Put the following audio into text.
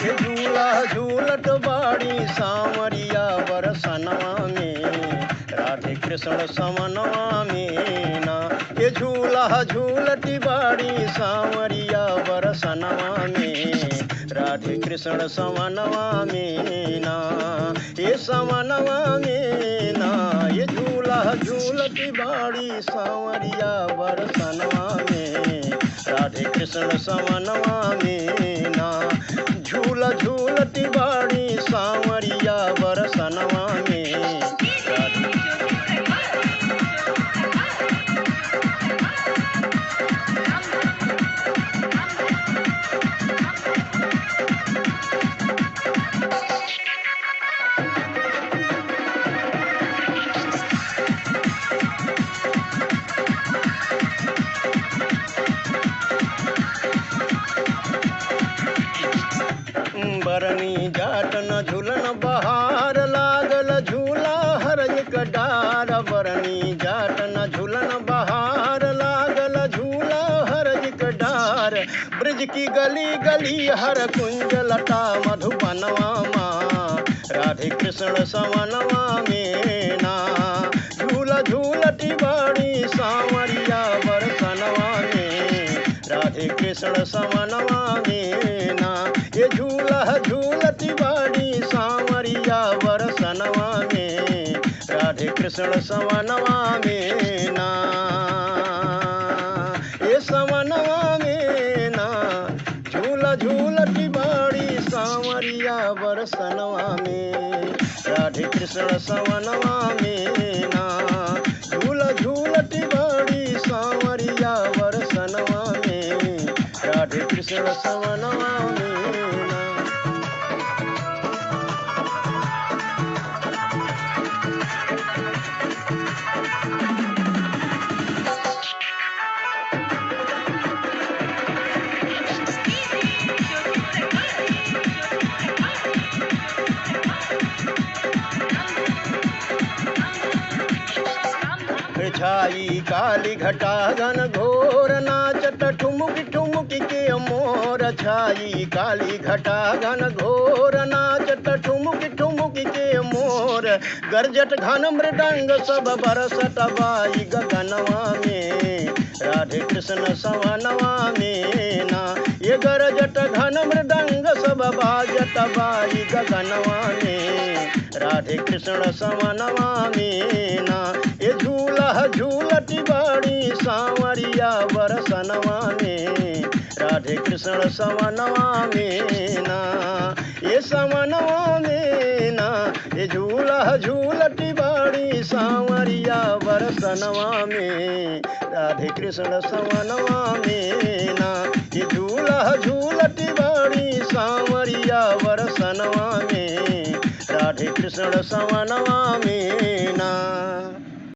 ये झूला झूलत बाड़ी सांवरिया बरसनवा में, राधे कृष्ण समनवा में ना। ये झूला झूलती बाड़ी सांवरिया बरसनवा में, राधे कृष्ण समनवा में ना। ये समनवा में ना, ये झूला झूलती बाड़ी सांवरिया बरसनवा में, राधे कृष्ण समनवा में ना। झूला झूलती बाड़ी सांवरिया बरसनवा में, बरनी जाट न झूलन बहार लागल झूला हर एक डार। बरनी जाट न झूलन बहार लागल झूला हर एक डार। ब्रिज की गली गली हर कुंज लता मधुबनवा माँ, राधे कृष्ण समनवा में ना। झूला झूलती बाड़ी सांवरिया बरसनवा में, राधे कृष्ण समनवा में ना। ये झूला झूलती बाड़ी सांवरिया बरसनवा में, राधे कृष्ण समनवा में ना। ये समनवा में ना, झूला झूलती बाड़ी सांवरिया बरसनवा में, राधे कृष्ण समनवा में ना। झूला झूलती बाड़ी सांवरिया बरसनवा में, राधे कृष्ण समनवा में ना। छाई काली घटा घन घोर नाचत ठुमुक ठुमुक के मोर। छाई काली घटा घन घोर नाचत ठुमुक ठुमुक के मोर। गरजत घन मृदंग सब बरसत बाई गगनवा में, राधे कृष्ण समनवा में ना। ये गरजत घन मृदंग सब बाजत बाई गगनवा में, राधे कृष्ण समनवा में ना। ये झूला झूलती बाड़ी सांवरिया बरसनवा में, राधे कृष्ण समनवा में ना। ये समनवा में ना, ये झूला झूलती बाड़ी सांवरिया बरसनवा में, राधे कृष्ण समनवा में ना। ये झूला झूलती बाड़ी सांवरिया बरसनवा में, राधे कृष्ण समनवा में।